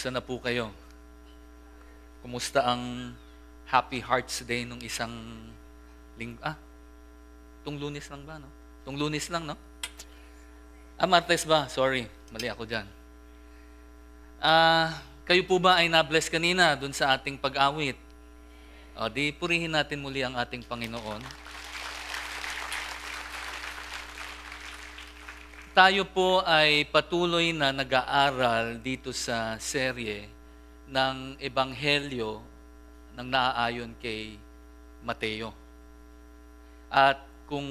Kumusta na po kayo? Kumusta ang Happy Hearts Day nung isang linggo? Tung Lunes lang ba, no? Tung Lunes lang, no? Martes ba? Sorry, mali ako dyan. Kayo po ba ay na-bless kanina dun sa ating pag-awit? Di purihin natin muli ang ating Panginoon. Tayo po ay patuloy na nag-aaral dito sa serye ng Ebanghelyo ng naaayon kay Mateo. At kung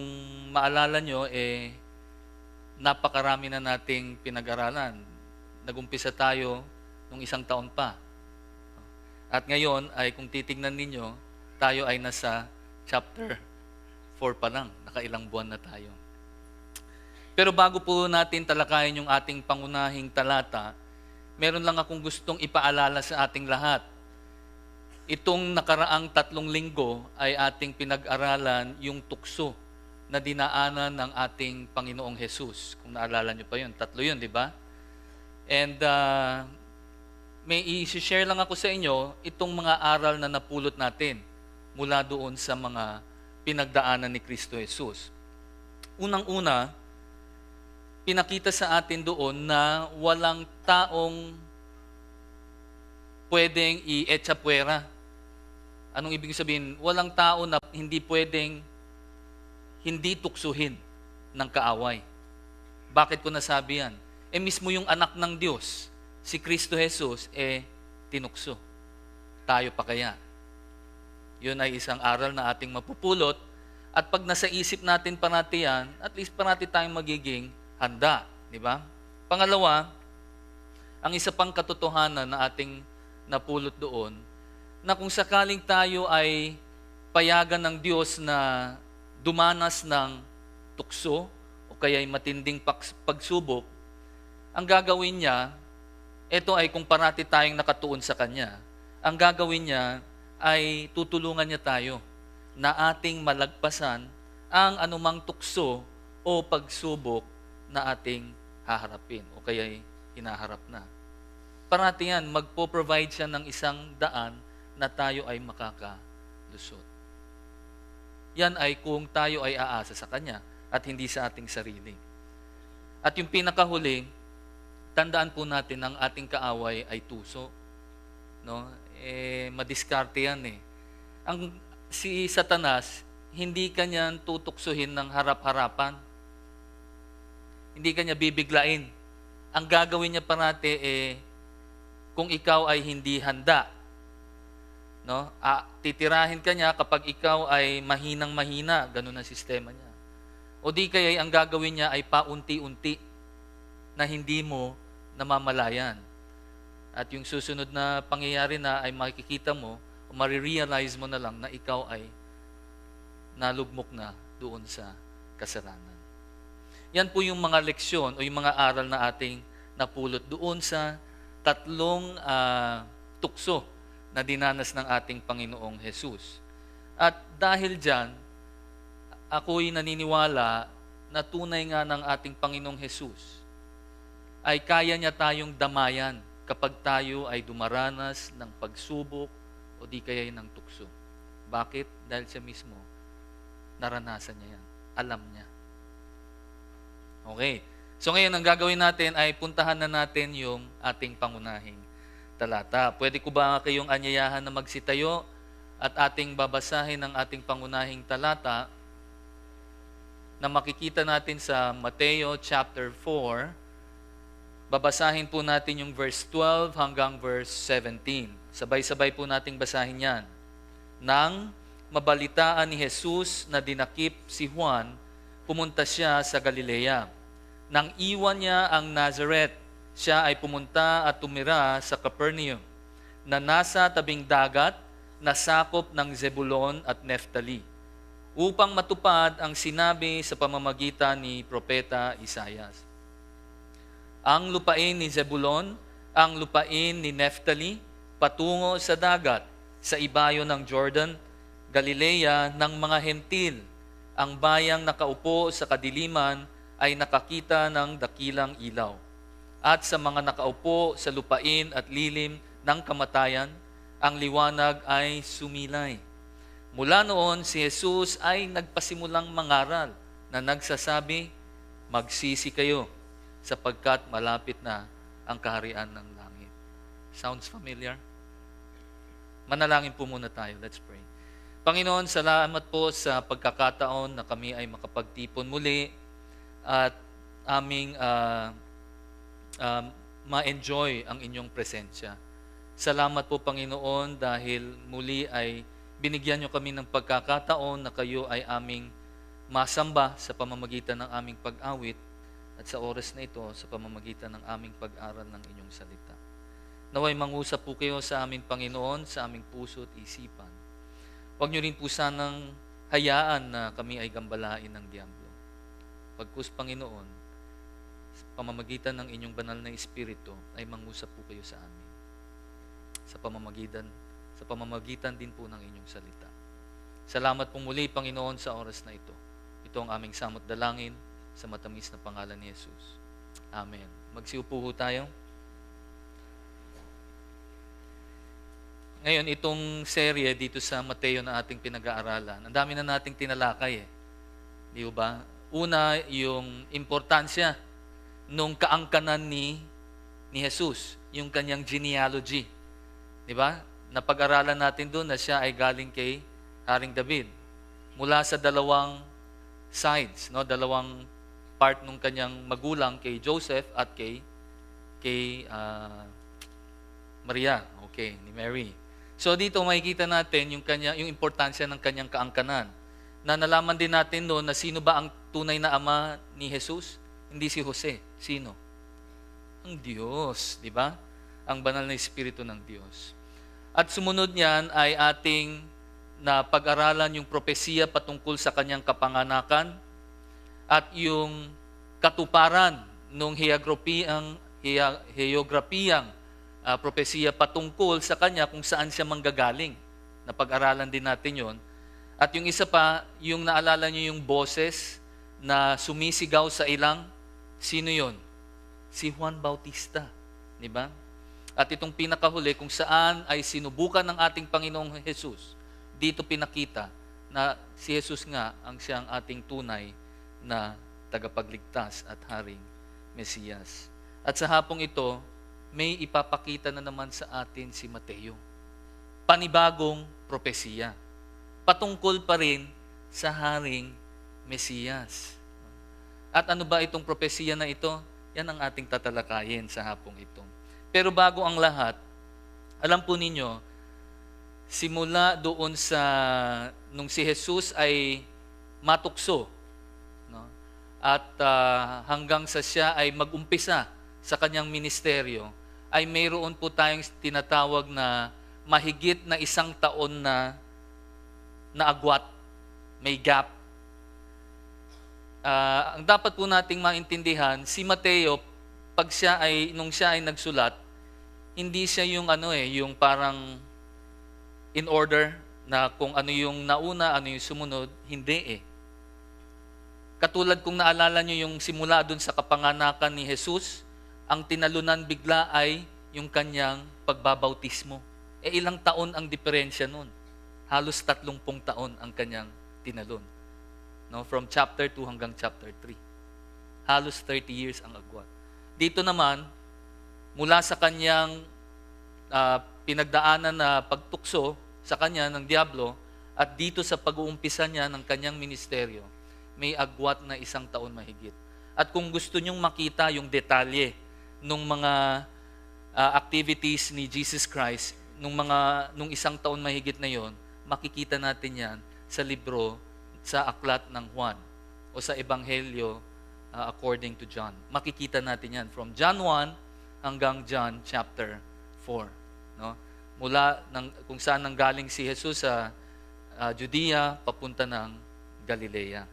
maalala nyo, napakarami na nating pinag-aralan. Nag-umpisa tayo nung 1 taon pa. At ngayon ay kung titignan ninyo, tayo ay nasa chapter 4 pa lang. Nakailang buwan na tayo. Pero bago po natin talakayin yung ating pangunahing talata, meron lang akong gustong ipaalala sa ating lahat. Itong nakaraang 3 linggo ay ating pinag-aralan yung tukso na dinaanan ng ating Panginoong Jesus. Kung naalala nyo pa yun, 3 yun, di ba? And may i-share lang ako sa inyo itong mga aral na napulot natin mula doon sa mga pinagdaanan ni Kristo Jesus. Unang-una, pinakita sa atin doon na walang taong pwedeng i-echapuera. Anong ibig sabihin? Walang tao na hindi pwedeng hindi tuksuhin ng kaaway. Bakit ko nasabi yan? Mismo yung anak ng Diyos, si Kristo Jesus, tinukso. Tayo pa kaya? Yun ay isang aral na ating mapupulot. At pag nasa isip natin parati yan, at least parati tayong magiging handa, di ba? Pangalawa, ang isa pang katotohanan na ating napulot doon, na kung sakaling tayo ay payagan ng Diyos na dumanas ng tukso o kaya'y matinding pagsubok, ang gagawin niya, ito ay kung parati tayong nakatuon sa Kanya, ang gagawin niya ay tutulungan niya tayo na ating malagpasan ang anumang tukso o pagsubok na ating haharapin o kaya'y hinaharap na. Parati yan, magpo-provide siya ng isang daan na tayo ay makakalusot. Yan ay kung tayo ay aasa sa Kanya at hindi sa ating sarili. At yung pinakahuli, tandaan po natin ang ating kaaway ay tuso. No? Madiskarte yan si Satanas, hindi kanyan tutuksuhin ng harap-harapan. Hindi kanya bibiglain. Ang gagawin niya parati kung ikaw ay hindi handa. No? Titirahin ka niya kapag ikaw ay mahinang-mahina. Ganun ang sistema niya. O di kaya ang gagawin niya ay paunti-unti na hindi mo namamalayan. At yung susunod na pangyayari na ay makikita mo o marirealize mo na lang na ikaw ay nalugmok na doon sa kasalanan. Yan po yung mga leksyon o yung mga aral na ating napulot doon sa 3 tukso na dinanas ng ating Panginoong Jesus. At dahil dyan, ako'y naniniwala na tunay nga ng ating Panginoong Jesus ay kaya niya tayong damayan kapag tayo ay dumaranas ng pagsubok o di kaya ng tukso. Bakit? Dahil siya mismo, naranasan niya yan. Alam niya. Okay. So ngayon, ang gagawin natin ay puntahan na natin yung ating pangunahing talata. Pwede ko ba kayong anyayahan na magsitayo at ating babasahin ang ating pangunahing talata na makikita natin sa Mateo chapter 4. Babasahin po natin yung verse 12 hanggang verse 17. Sabay-sabay po nating basahin yan. Nang mabalitaan ni Jesus na dinakip si Juan, pumunta siya sa Galilea. Nang iwan niya ang Nazareth, siya ay pumunta at tumira sa Capernaum, na nasa tabing dagat na sakop ng Zebulon at Neftali, upang matupad ang sinabi sa pamamagitan ni Propeta Isaias. Ang lupain ni Zebulon, ang lupain ni Neftali, patungo sa dagat, sa ibayo ng Jordan, Galilea ng mga hentil. Ang bayang nakaupo sa kadiliman ay nakakita ng dakilang ilaw. At sa mga nakaupo sa lupain at lilim ng kamatayan, ang liwanag ay sumilay. Mula noon, si Jesus ay nagpasimulang mangaral na nagsasabi, magsisi kayo sapagkat malapit na ang kaharian ng langit. Sounds familiar? Manalangin po muna tayo. Let's pray. Panginoon, salamat po sa pagkakataon na kami ay makapagtipon muli at aming ma-enjoy ang inyong presensya. Salamat po, Panginoon, dahil muli ay binigyan nyo kami ng pagkakataon na kayo ay aming masamba sa pamamagitan ng aming pag-awit at sa oras na ito sa pamamagitan ng aming pag-aral ng inyong salita. Naway mangusap po kayo sa aming Panginoon, sa aming puso at isipan. Huwag nyo rin po sanang hayaan na kami ay gambalain ng Diablo. Pagkus, Panginoon, sa pamamagitan ng inyong banal na Espiritu, ay mangusap po kayo sa amin. Sa pamamagitan din po ng inyong salita. Salamat po muli, Panginoon, sa oras na ito. Ito ang aming samot dalangin sa matamis na pangalan ni Jesus. Amen. Magsiupo ho tayo. Ngayon, itong serye dito sa Mateo na ating pinag-aaralan, ang dami na nating tinalakay. Di ba? Una, yung importansya nung kaangkanan ni Jesus, yung kanyang genealogy. Di ba? Napag-aralan natin doon na siya ay galing kay Haring David. Mula sa dalawang sides, no? Dalawang part nung kanyang magulang kay Joseph at kay Maria, ni Mary. So dito makikita natin yung importansya ng kanyang kaangkanan. Na nalaman din natin doon na sino ba ang tunay na ama ni Jesus? Hindi si Jose. Sino? Ang Diyos, di ba? Ang banal na Espiritu ng Diyos. At sumunod niyan ay ating na pag-aralan yung propesiya patungkol sa kanyang kapanganakan at yung katuparan ng heograpiyang propesiya patungkol sa kanya kung saan siya manggagaling. Napag-aralan din natin yon. At yung isa pa, yung naalala nyo yung boses na sumisigaw sa ilang, sino yon? Si Juan Bautista. Di ba? At itong pinakahuli, kung saan ay sinubukan ng ating Panginoong Jesus, dito pinakita na si Jesus nga ang siyang ating tunay na tagapagligtas at Haring Mesiyas. At sa hapong ito, may ipapakita na naman sa atin si Mateo. Panibagong propesiya. Patungkol pa rin sa Haring Mesiyas. At ano ba itong propesiya na ito? Yan ang ating tatalakayin sa hapong ito. Pero bago ang lahat, alam po ninyo, simula doon nung si Jesus ay matukso, no? At hanggang sa siya ay mag-umpisa sa kanyang ministeryo, ay mayroon po tayong tinatawag na mahigit na 1 taon na agwat, may gap. Ang dapat po nating maintindihan, si Mateo, nung siya ay nagsulat, hindi siya yung parang in order na kung ano yung nauna, ano yung sumunod, hindi . Katulad kung naalala nyo yung simula dun sa kapanganakan ni Jesus, ang tinalunan bigla ay yung kanyang pagbabautismo. Ilang taon ang diferensya nun? Halos 30 taon ang kanyang tinalon. No? From chapter 2 hanggang chapter 3. Halos 30 years ang agwat. Dito naman, mula sa kanyang pinagdaanan na pagtukso sa kanya ng Diablo, at dito sa pag-uumpisa niya ng kanyang ministeryo, may agwat na 1 taon mahigit. At kung gusto nyong makita yung detalye nung mga activities ni Jesus Christ, nung 1 taon mahigit na yon, makikita natin yan sa libro, sa aklat ng Juan, o sa Ebanghelyo according to John. Makikita natin yan from John 1 hanggang John chapter 4. No? Mula kung saan nanggaling si Jesus sa Judea, papunta ng Galilea.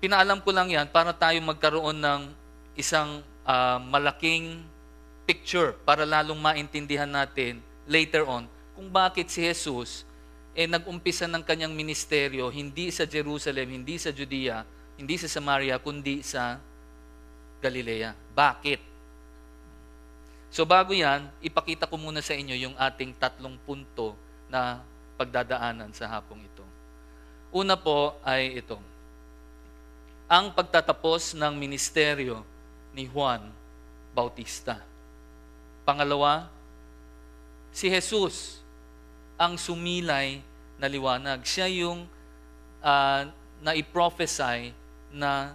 Pinaalam ko lang yan para tayo magkaroon ng isang malaking picture para lalong maintindihan natin later on kung bakit si Jesus nag-umpisa ng kanyang ministeryo hindi sa Jerusalem, hindi sa Judea, hindi sa Samaria, kundi sa Galilea. Bakit? So bago yan, ipakita ko muna sa inyo yung ating 3 punto na pagdadaanan sa hapong ito. Una po ay ito. Ang pagtatapos ng ministeryo ni Juan Bautista. Pangalawa, si Jesus ang sumilay na liwanag. Siya yung na-prophesy na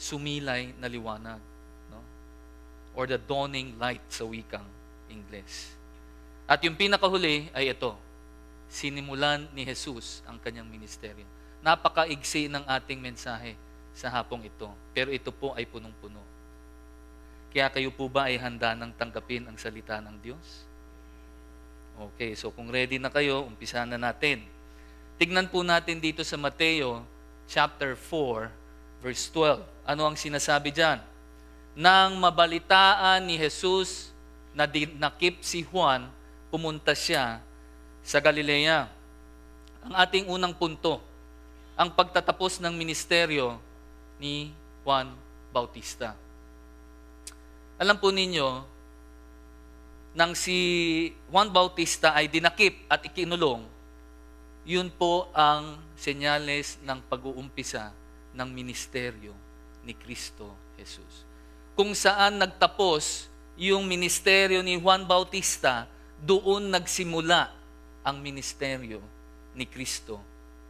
sumilay na liwanag. No? Or the dawning light sa wikang Ingles. At yung pinakahuli ay ito. Sinimulan ni Jesus ang kanyang ministeryo. Napakaigsi ng ating mensahe sa hapong ito. Pero ito po ay punong-puno. Kaya kayo po ba ay handa nang tanggapin ang salita ng Diyos? Okay, so kung ready na kayo, umpisahan na natin. Tignan po natin dito sa Mateo chapter 4, verse 12. Ano ang sinasabi dyan? Nang mabalitaan ni Jesus na dinakip si Juan, pumunta siya sa Galilea. Ang ating unang punto, ang pagtatapos ng ministeryo ni Juan Bautista. Alam po ninyo, nang si Juan Bautista ay dinakip at ikinulong, yun po ang senyales ng pag-uumpisa ng ministeryo ni Kristo Jesus. Kung saan nagtapos yung ministeryo ni Juan Bautista, doon nagsimula ang ministeryo ni Kristo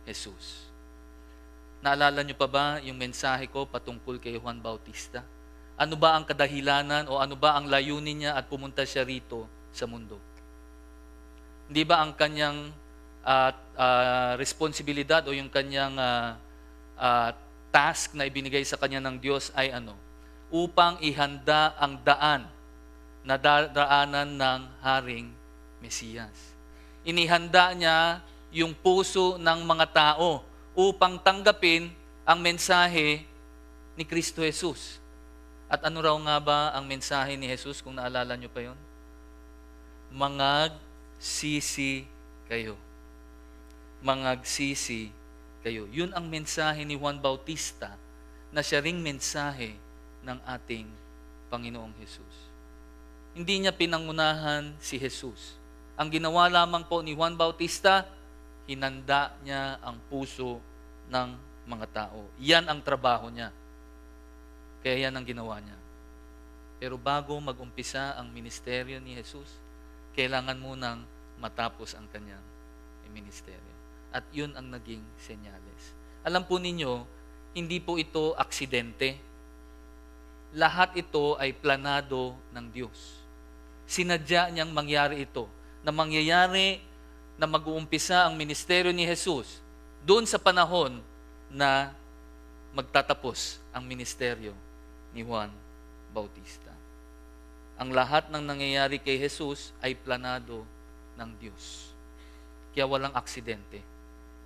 Jesus. Naalala niyo pa ba yung mensahe ko patungkol kay Juan Bautista? Ano ba ang kadahilanan o ano ba ang layunin niya at pumunta siya rito sa mundo? Hindi ba ang kanyang responsibilidad o yung kanyang task na ibinigay sa kanya ng Diyos ay ano? Upang ihanda ang daan na dadaanan ng Haring Mesiyas. Inihanda niya yung puso ng mga tao upang tanggapin ang mensahe ni Kristo Jesus. At ano raw nga ba ang mensahe ni Jesus kung naalala nyo pa yon? Mangagsisi kayo. Mangagsisi kayo. Yun ang mensahe ni Juan Bautista na siya ring mensahe ng ating Panginoong Jesus. Hindi niya pinangunahan si Jesus. Ang ginawa lamang po ni Juan Bautista, hinanda niya ang puso ng mga tao. Yan ang trabaho niya. Kaya yan ang ginawa niya. Pero bago mag-umpisa ang ministeryo ni Jesus, kailangan munang matapos ang kanyang ministeryo. At yun ang naging senyales. Alam po ninyo, hindi po ito aksidente. Lahat ito ay planado ng Diyos. Sinadya niyang mangyari ito. Na mangyayari na mag-uumpisa ang ministeryo ni Jesus doon sa panahon na magtatapos ang ministeryo ni Juan Bautista. Ang lahat ng nangyayari kay Jesus ay planado ng Diyos. Kaya walang aksidente.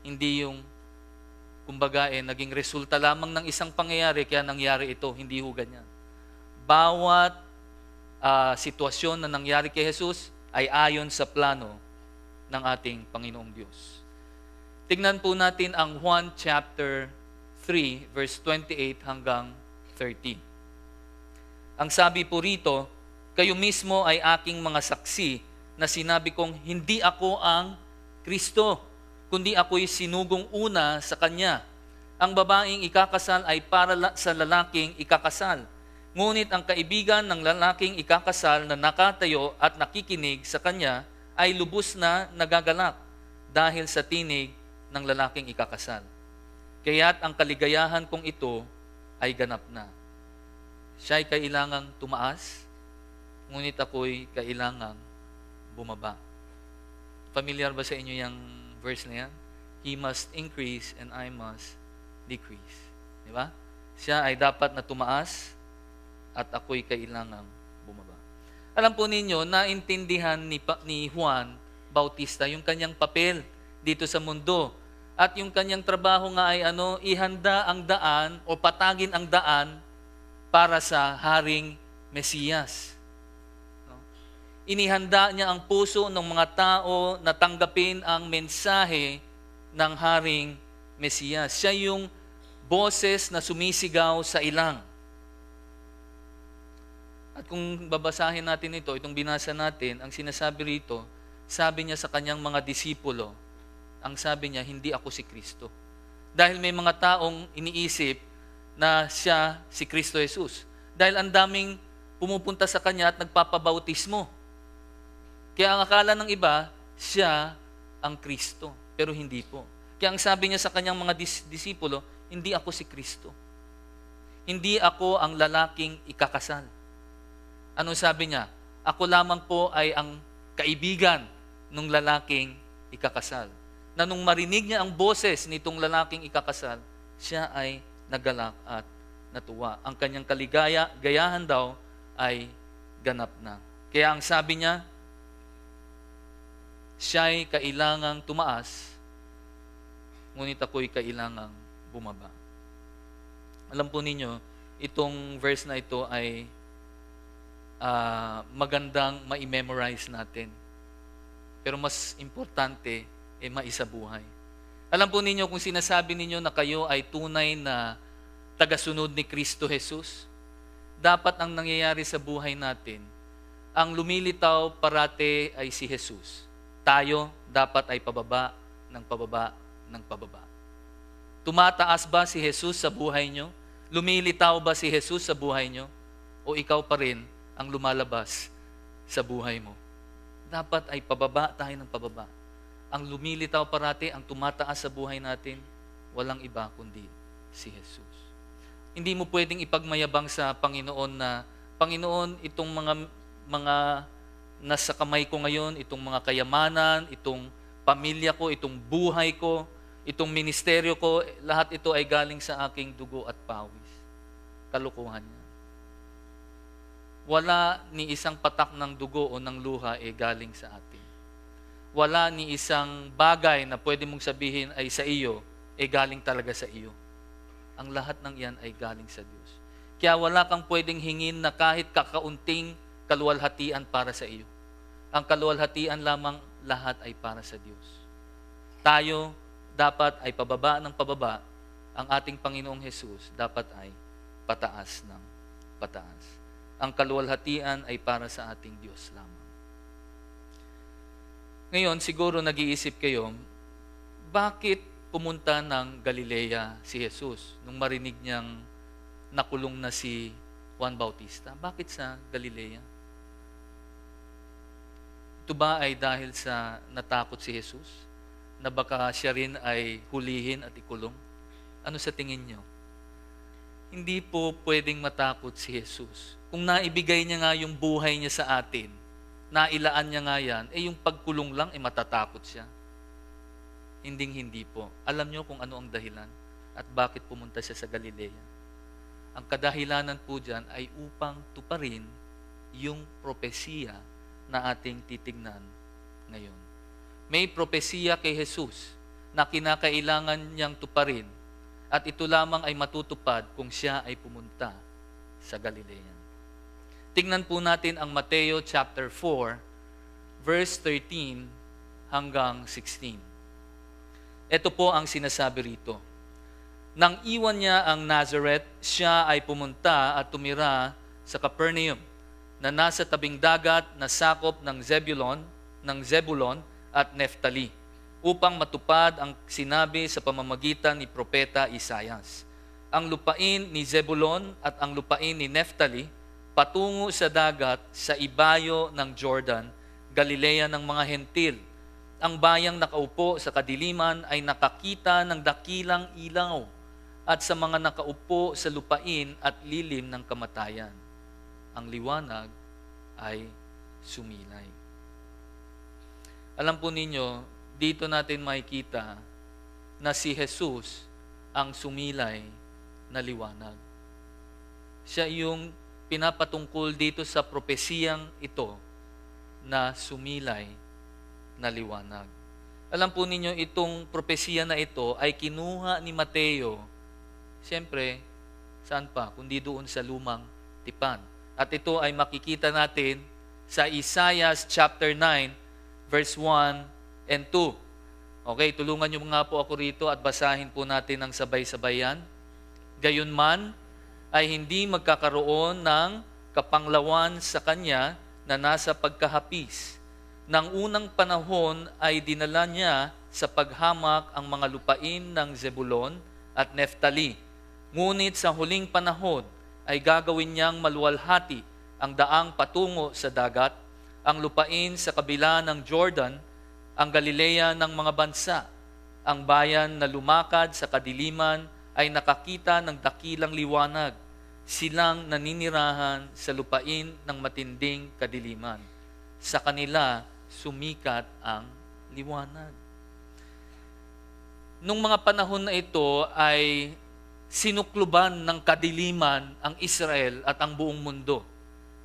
Hindi yung, kumbaga, naging resulta lamang ng isang pangyayari kaya nangyari ito. Hindi ho ganyan. Bawat sitwasyon na nangyari kay Jesus ay ayon sa plano ng ating Panginoong Diyos. Tignan po natin ang Juan chapter 3, verse 28 hanggang 30. Ang sabi po rito, kayo mismo ay aking mga saksi na sinabi kong hindi ako ang Kristo, kundi ako'y sinugong una sa Kanya. Ang babaeng ikakasal ay para sa lalaking ikakasal. Ngunit ang kaibigan ng lalaking ikakasal na nakatayo at nakikinig sa Kanya ay lubos na nagagalak dahil sa tinig ng lalaking ikakasal. Kaya't ang kaligayahan kong ito ay ganap na. Siya ay kailangang tumaas, ngunit ako'y kailangang bumaba. Familiar ba sa inyo yung verse na yan? He must increase and I must decrease. Di ba? Siya ay dapat na tumaas at ako'y kailangang bumaba. Alam po ninyo, naintindihan ni Juan Bautista yung kanyang papel dito sa mundo. At yung kanyang trabaho nga ay ihanda ang daan o patagin ang daan para sa Haring Mesiyas. No? Inihanda niya ang puso ng mga tao na tanggapin ang mensahe ng Haring Mesiyas. Siya yung boses na sumisigaw sa ilang. At kung babasahin natin ito, itong binasa natin, ang sinasabi rito, sabi niya sa kanyang mga disipulo, ang sabi niya, hindi ako si Kristo. Dahil may mga taong iniisip na siya si Kristo Jesus. Dahil ang daming pumupunta sa kanya at nagpapabautismo. Kaya ang akala ng iba, siya ang Kristo. Pero hindi po. Kaya ang sabi niya sa kanyang mga disipulo, hindi ako si Kristo. Hindi ako ang lalaking ikakasal. Ano sabi niya? Ako lamang po ay ang kaibigan ng lalaking ikakasal. Na nung marinig niya ang boses nitong lalaking ikakasal, siya ay nagalak at natuwa. Ang kanyang gayahan daw ay ganap na. Kaya ang sabi niya, siya'y kailangang tumaas, ngunit ako'y kailangang bumaba. Alam po ninyo, itong verse na ito ay magandang ma-memorize natin. Pero mas importante, maisabuhay. Alam po ninyo, kung sinasabi ninyo na kayo ay tunay na tagasunod ni Kristo Jesus, dapat ang nangyayari sa buhay natin, ang lumilitaw parate ay si Jesus. Tayo dapat ay pababa ng pababa ng pababa. Tumataas ba si Jesus sa buhay nyo? Lumilitaw ba si Jesus sa buhay nyo? O ikaw pa rin ang lumalabas sa buhay mo? Dapat ay pababa tayo ng pababa. Ang lumilitaw parati, ang tumataas sa buhay natin, walang iba kundi si Jesus. Hindi mo pwedeng ipagmayabang sa Panginoon na, Panginoon, itong mga nasa kamay ko ngayon, itong mga kayamanan, itong pamilya ko, itong buhay ko, itong ministeryo ko, lahat ito ay galing sa aking dugo at pawis. Kalukuhan niya. Wala ni isang patak ng dugo o ng luha galing sa atin. Wala ni isang bagay na pwede mong sabihin ay sa iyo, galing talaga sa iyo. Ang lahat ng iyan ay galing sa Diyos. Kaya wala kang pwedeng hingin na kahit kakaunting kaluwalhatian para sa iyo. Ang kaluwalhatian lamang, lahat ay para sa Diyos. Tayo dapat ay pababa ng pababa. Ang ating Panginoong Jesus dapat ay pataas ng pataas. Ang kaluwalhatian ay para sa ating Diyos lamang. Ngayon, siguro nag-iisip kayo, bakit pumunta ng Galilea si Jesus nung marinig niyang nakulong na si Juan Bautista? Bakit sa Galilea? Ito ba ay dahil sa natakot si Jesus? Na baka siya rin ay hulihin at ikulong? Ano sa tingin niyo? Hindi po pwedeng matakot si Jesus. Kung naibigay niya nga yung buhay niya sa atin, nailaan niya nga yan, yung pagkulong lang, matatakot siya. Hindi po. Alam niyo kung ano ang dahilan at bakit pumunta siya sa Galilea. Ang kadahilanan po dyan ay upang tuparin yung propesiya na ating titignan ngayon. May propesiya kay Jesus na kinakailangan niyang tuparin at ito lamang ay matutupad kung siya ay pumunta sa Galilea. Tingnan po natin ang Mateo chapter 4, verse 13 hanggang 16. Ito po ang sinasabi rito. Nang iwan niya ang Nazareth, siya ay pumunta at tumira sa Capernaum, na nasa tabing dagat na sakop ng Zebulon at Neftali, upang matupad ang sinabi sa pamamagitan ni Propeta Isaias. Ang lupain ni Zebulon at ang lupain ni Neftali, patungo sa dagat sa ibayo ng Jordan, Galilea ng mga hentil. Ang bayang nakaupo sa kadiliman ay nakakita ng dakilang ilaw at sa mga nakaupo sa lupain at lilim ng kamatayan. Ang liwanag ay sumilay. Alam po ninyo, dito natin makikita na si Jesus ang sumilay na liwanag. Siya yung pinapatungkol dito sa propesiyang ito na sumilay na liwanag. Alam po ninyo, itong propesiya na ito ay kinuha ni Mateo, siyempre, saan pa, kundi doon sa lumang tipan. At ito ay makikita natin sa Isaiah chapter 9, verse 1 and 2. Okay, tulungan niyo nga po ako rito at basahin po natin ng sabay-sabayan. Gayunman, ay hindi magkakaroon ng kapanglawan sa kanya na nasa pagkahapis. Nang unang panahon ay dinala niya sa paghamak ang mga lupain ng Zebulon at Neftali. Ngunit sa huling panahon ay gagawin niyang maluwalhati ang daang patungo sa dagat, ang lupain sa kabila ng Jordan, ang Galilea ng mga bansa. Ang bayan na lumakad sa kadiliman ay nakakita ng dakilang liwanag. Silang naninirahan sa lupain ng matinding kadiliman. Sa kanila sumikat ang liwanag. Nung mga panahon na ito ay sinukluban ng kadiliman ang Israel at ang buong mundo.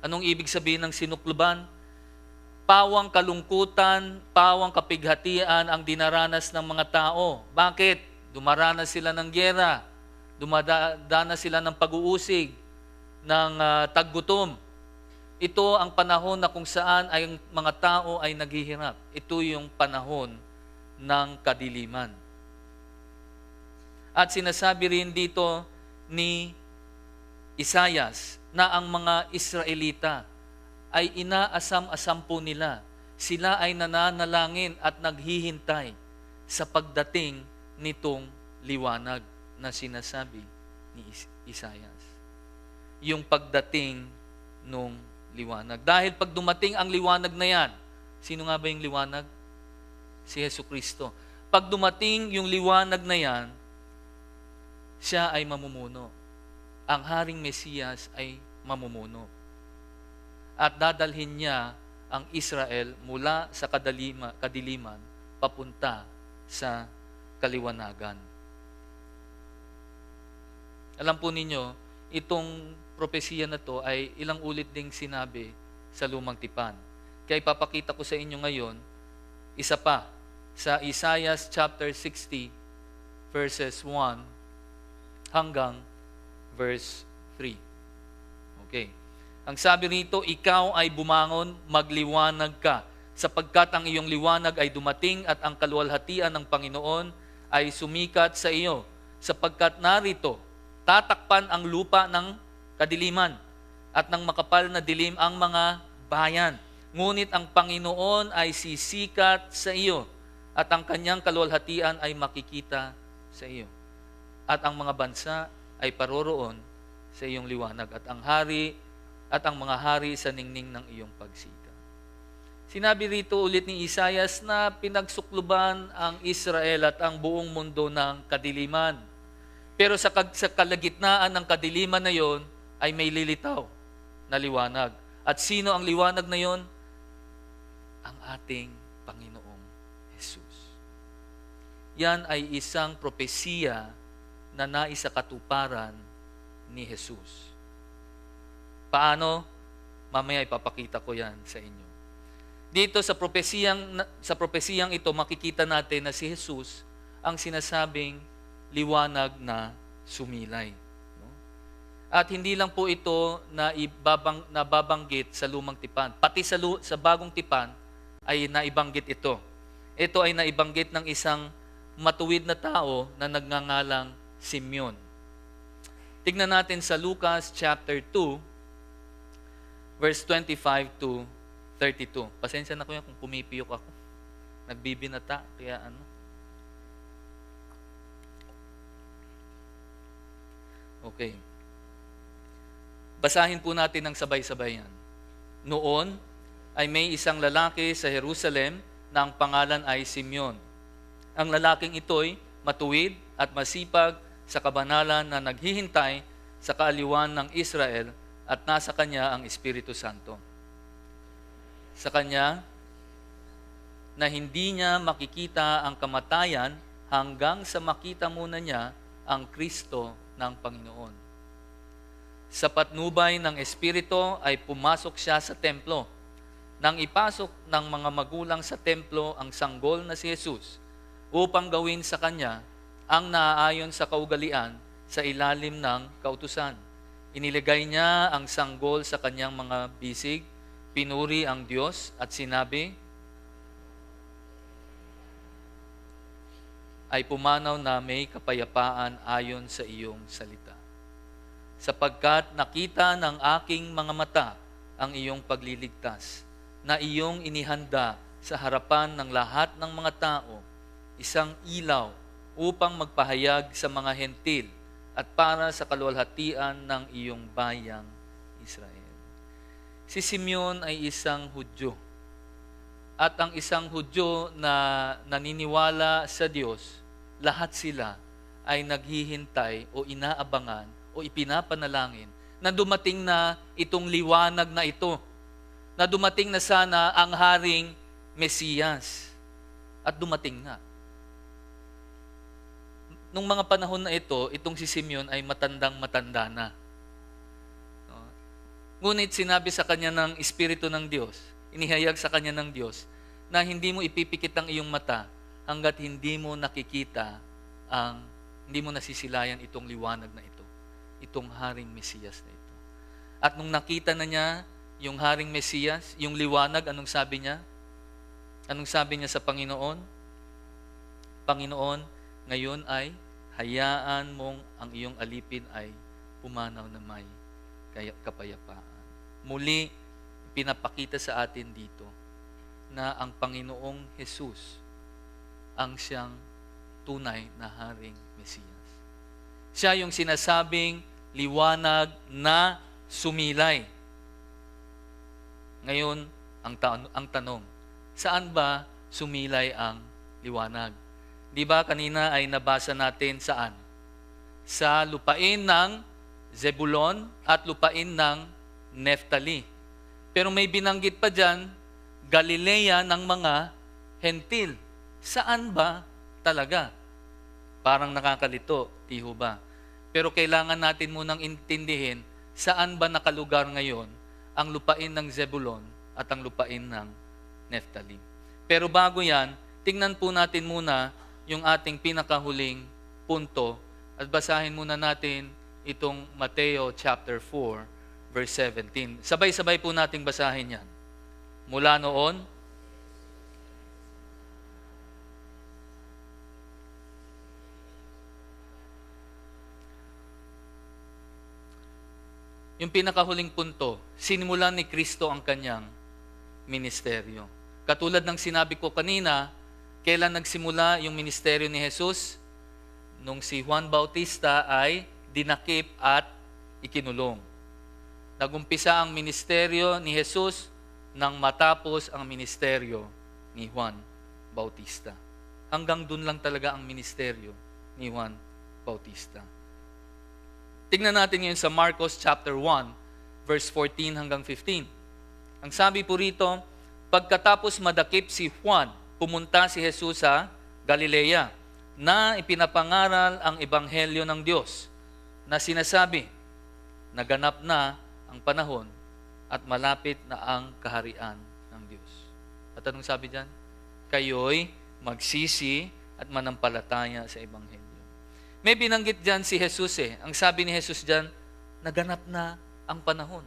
Anong ibig sabihin ng sinukluban? Pawang kalungkutan, pawang kapighatian ang dinaranas ng mga tao. Bakit? Dumaranas sila ng gyera, dumadanas sila ng pag-uusig, ng taggutom. Ito ang panahon na kung saan ay mga tao ay naghihirap. Ito yung panahon ng kadiliman. At sinasabi rin dito ni Isaias na ang mga Israelita ay inaasam-asam po nila. Sila ay nananalangin at naghihintay sa pagdating nitong liwanag na sinasabi ni Isaias. Yung pagdating nung liwanag. Dahil pag dumating ang liwanag na yan, sino nga ba yung liwanag? Si Jesucristo. Pag dumating yung liwanag na yan, siya ay mamumuno. Ang Haring Mesiyas ay mamumuno. At dadalhin niya ang Israel mula sa kadiliman papunta sa kaliwanagan. Alam po ninyo, itong propesiya na to ay ilang ulit ding sinabi sa Lumang Tipan. Kaya ipapakita ko sa inyo ngayon, isa pa, sa Isaiah chapter 60, verses 1 hanggang verse 3. Okay. Ang sabi rito, ikaw ay bumangon, magliwanag ka, sapagkat ang iyong liwanag ay dumating at ang kaluwalhatian ng Panginoon ay sumikat sa iyo. Sapagkat narito, tatakpan ang lupa ng kadiliman at ng makapal na dilim ang mga bayan. Ngunit ang Panginoon ay sisikat sa iyo at ang kanyang kaluwalhatian ay makikita sa iyo. At ang mga bansa ay paroroon sa iyong liwanag at ang hari at ang mga hari sa ningning ng iyong pagsikat. Sinabi rito ulit ni Isaias na pinagsukluban ang Israel at ang buong mundo ng kadiliman. Pero sa kalagitnaan ng kadiliman na yon ay may lilitaw na liwanag. At sino ang liwanag na yon? Ang ating Panginoong Jesus. Yan ay isang propesiya na naisakatuparan ni Jesus. Paano? Mamaya ipapakita ko yan sa inyo. Dito sa propesiyang ito, makikita natin na si Jesus ang sinasabing liwanag na sumilay. At hindi lang po ito na nababanggit sa Lumang Tipan. Pati sa Bagong Tipan ay naibanggit ito. Ito ay naibanggit ng isang matuwid na tao na nagngangalang Simeon. Tignan natin sa Lucas chapter 2, verse 25 to 32. Pasensya na kuya kung pumipiyok ako. Nagbibinata, kaya ano. Okay. Basahin po natin ng sabay-sabay yan. Noon ay may isang lalaki sa Jerusalem na ang pangalan ay Simeon. Ang lalaking ito'y matuwid at masipag sa kabanalan na naghihintay sa kaaliwan ng Israel at nasa kanya ang Espiritu Santo. Sa kanya na hindi niya makikita ang kamatayan hanggang sa makita muna niya ang Kristo ng Panginoon. Sa patnubay ng Espiritu ay pumasok siya sa templo. Nang ipasok ng mga magulang sa templo ang sanggol na si Jesus upang gawin sa kanya ang naaayon sa kaugalian sa ilalim ng kautusan. Inilagay niya ang sanggol sa kanyang mga bisig, pinuri ang Diyos at sinabi, ay pumanaw na may kapayapaan ayon sa iyong salita. sapagkat nakita ng aking mga mata ang iyong pagliligtas, na iyong inihanda sa harapan ng lahat ng mga tao, isang ilaw upang magpahayag sa mga hentil at para sa kaluwalhatian ng iyong bayang Israel. Si Simeon ay isang Hudyo. At ang isang Hudyo na naniniwala sa Diyos, lahat sila ay naghihintay o inaabangan o ipinapanalangin na dumating na itong liwanag na ito, na dumating na sana ang Haring Mesiyas. At dumating nga. Nung mga panahon na ito, itong si Simeon ay matandang-matanda na. Ngunit sinabi sa kanya ng Espiritu ng Diyos, inihayag sa kanya ng Diyos, na hindi mo ipipikit ang iyong mata hanggat hindi mo nakikita hindi mo nasisilayan itong liwanag na ito, itong Haring Mesiyas na ito. At nung nakita na niya yung Haring Mesiyas, yung liwanag, anong sabi niya? Anong sabi niya sa Panginoon? Panginoon, ngayon ay hayaan mong ang iyong alipin ay pumanaw na may kapayapaan. Muli, pinapakita sa atin dito na ang Panginoong Jesus ang siyang tunay na Haring Mesiyas. Siya yung sinasabing liwanag na sumilay. Ngayon, ang tanong, saan ba sumilay ang liwanag? Di ba kanina ay nabasa natin saan? Sa lupain ng Zebulon at lupain ng Neftali. Pero may binanggit pa dyan, Galilea ng mga hentil. Saan ba talaga? Parang nakakalito, tiho ba? Pero kailangan natin munang intindihin saan ba nakalugar ngayon ang lupain ng Zebulon at ang lupain ng Neftali. Pero bago yan, tingnan po natin muna yung ating pinakahuling punto at basahin muna natin itong Mateo chapter 4, verse 17. Sabay-sabay po nating basahin yan. Mula noon, yung pinakahuling punto, sinimulan ni Kristo ang kanyang ministeryo. Katulad ng sinabi ko kanina, kailan nagsimula yung ministeryo ni Jesus? Nung si Juan Bautista ay dinakip at ikinulong. Nagumpisa ang ministeryo ni Jesus nang matapos ang ministeryo ni Juan Bautista. Hanggang dun lang talaga ang ministeryo ni Juan Bautista. Tingnan natin ngayon sa Marcos chapter 1, verse 14 hanggang 15. Ang sabi po rito, pagkatapos madakip si Juan, pumunta si Jesus sa Galilea na ipinapangaral ang ebanghelyo ng Diyos na sinasabi, naganap na ang panahon at malapit na ang kaharian ng Diyos. At anong sabi diyan? Kayo'y magsisi at manampalataya sa ebanghelyo. May binanggit diyan si Jesus Ang sabi ni Jesus diyan, naganap na ang panahon.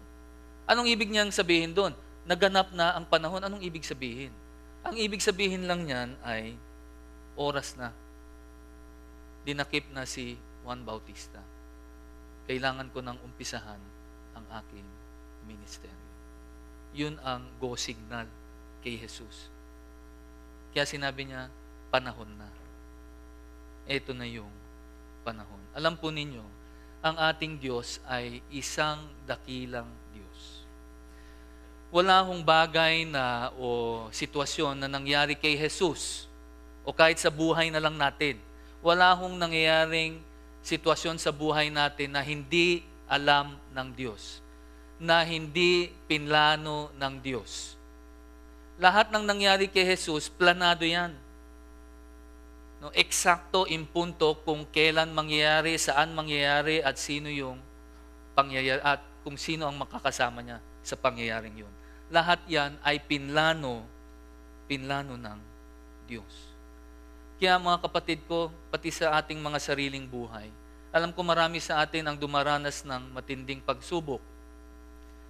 Anong ibig niyang sabihin doon? Naganap na ang panahon. Anong ibig sabihin? Ang ibig sabihin lang niyan ay oras na. Dinakip na si Juan Bautista. Kailangan ko nang umpisahan ang aking ministeryo. Yun ang go signal kay Jesus. Kaya sinabi niya, panahon na. Ito na yung panahon. Alam po ninyo, ang ating Diyos ay isang dakilang Diyos. Wala hong bagay na o sitwasyon na nangyari kay Jesus o kahit sa buhay na lang natin. Wala hong nangyayaring sitwasyon sa buhay natin na hindi alam ng Diyos, na hindi pinlano ng Diyos. Lahat ng nangyari kay Jesus, planado yan. No, eksakto, impunto kung kailan mangyayari, saan mangyayari, at sino yung pangyayari, at kung sino ang makakasama niya sa pangyayaring yun. Lahat yan ay pinlano ng Diyos. Kaya mga kapatid ko, pati sa ating mga sariling buhay, alam ko marami sa atin ang dumaranas ng matinding pagsubok.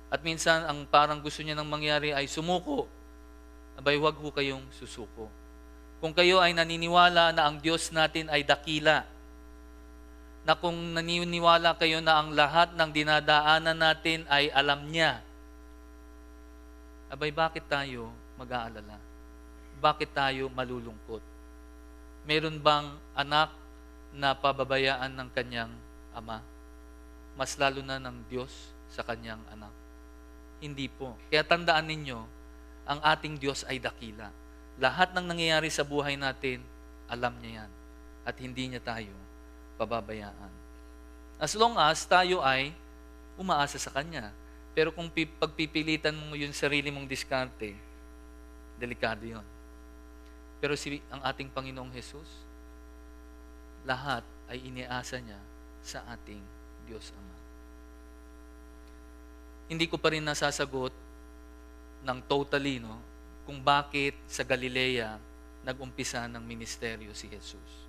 At minsan, ang parang gusto niya nang mangyari ay sumuko. Abay, huwag ho kayong susuko. Kung kayo ay naniniwala na ang Diyos natin ay dakila, na kung naniniwala kayo na ang lahat ng dinadaanan natin ay alam niya, abay bakit tayo mag-aalala? Bakit tayo malulungkot? Meron bang anak na pababayaan ng kanyang ama? Mas lalo na ng Diyos sa kanyang anak. Hindi po. Kaya tandaan ninyo, ang ating Diyos ay dakila. Lahat ng nangyayari sa buhay natin, alam niya yan. At hindi niya tayo pababayaan. As long as tayo ay umaasa sa Kanya. Pero kung pagpipilitan mo yung sarili mong diskarte, delikado yon. Pero ang ating Panginoong Jesus, lahat ay iniasa niya sa ating Diyos Ama. Hindi ko pa rin nasasagot ng totally, kung bakit sa Galilea nag-umpisa ng ministeryo si Jesus.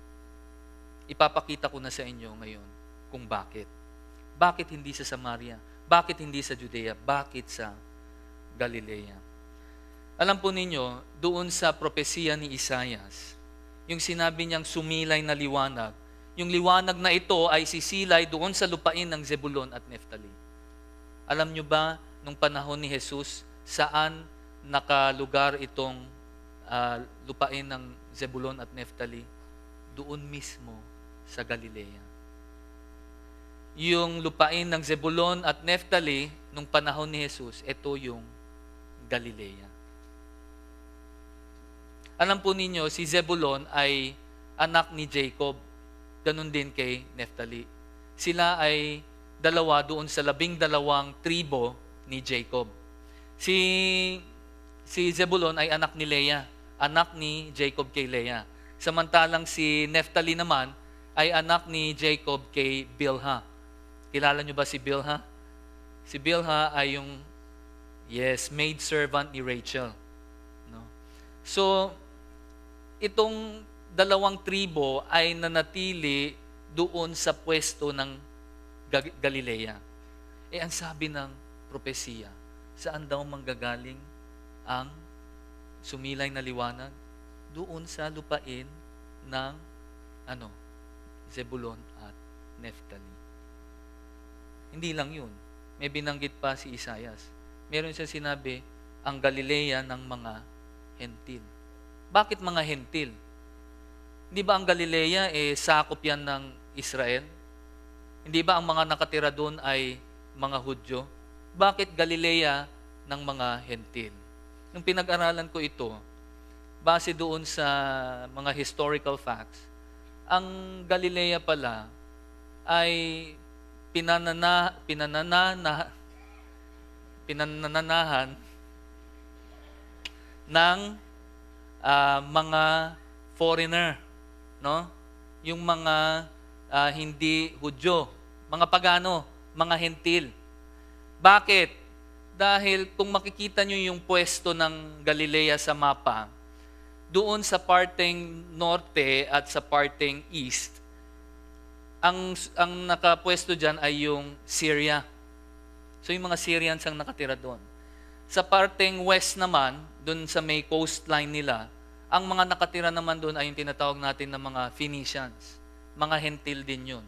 Ipapakita ko na sa inyo ngayon kung bakit. Bakit hindi sa Samaria? Bakit hindi sa Judea? Bakit sa Galilea? Alam po ninyo, doon sa propesiya ni Isaias, yung sinabi niyang sumilay na liwanag, yung liwanag na ito ay sisilay doon sa lupain ng Zebulon at Neftali. Alam niyo ba, nung panahon ni Jesus, saan nakalugar itong lupain ng Zebulon at Neftali? Doon mismo sa Galilea. Yung lupain ng Zebulon at Neftali, nung panahon ni Jesus, ito yung Galilea. Alam po ninyo, si Zebulon ay anak ni Jacob. Ganun din kay Neftali. Sila ay dalawa doon sa 12 tribo ni Jacob. Si Zebulon ay anak ni Leah, anak ni Jacob kay Leah. Samantalang si Neftali naman ay anak ni Jacob kay Bilha. Kilala nyo ba si Bilha? Si Bilha ay yung, maid servant ni Rachel. No? So, itong 2 tribo ay nanatili doon sa pwesto ng Galilea. Ang sabi ng propesiya, saan daw manggagaling ang sumilay na liwanag? Doon sa lupain ng Zebulon at Neftali. Hindi lang yun. May binanggit pa si Isaias. Meron siya sinabi, ang Galilea ng mga hentil. Bakit mga hentil? Hindi ba ang Galilea sakop yan ng Israel? Hindi ba ang mga nakatira doon ay mga Hudyo? Bakit Galilea ng mga hentil? Nung pinag-aralan ko ito, base doon sa mga historical facts, ang Galilea pala ay pinananahan ng mga foreigner, no? Yung mga hindi Hudyo, mga pagano, mga hentil. Bakit? Dahil kung makikita nyo yung pwesto ng Galilea sa mapa, doon sa parteng norte at sa parteng east, ang nakapwesto dyan ay yung Syria. So yung mga Syrians ang nakatira doon. Sa parteng west naman, doon sa may coastline nila, ang mga nakatira naman doon ay yung tinatawag natin na mga Phoenicians. Mga hentil din yun.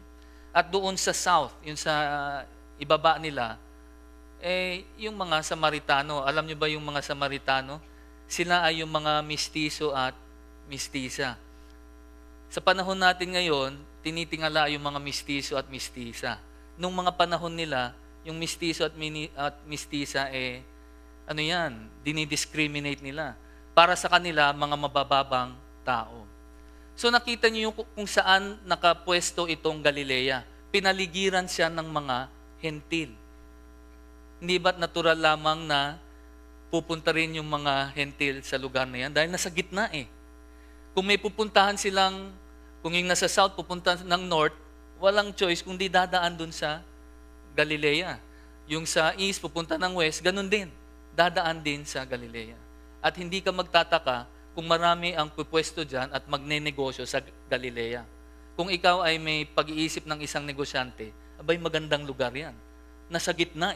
At doon sa south, yung sa ibaba nila, yung mga Samaritano. Alam niyo ba yung mga Samaritano? Sila ay yung mga mistiso at mistisa. Sa panahon natin ngayon, tinitingala yung mga mistiso at mistisa. Nung mga panahon nila, yung mistiso at mistisa, dinidiscriminate nila. Para sa kanila, mga mabababang tao. So nakita niyo kung saan nakapwesto itong Galilea. Pinaligiran siya ng mga hentil. Hindi ba't natural lamang na pupunta rin yung mga hentil sa lugar na yan? Dahil nasa gitna Kung may pupuntahan silang, kung yung nasa south pupunta ng north, walang choice kundi dadaan dun sa Galilea. Yung sa east pupunta ng west, ganun din. Dadaan din sa Galilea. At hindi ka magtataka kung marami ang pupwesto dyan at magnenegosyo sa Galilea. Kung ikaw ay may pag-iisip ng isang negosyante, abay magandang lugar yan. Nasa gitna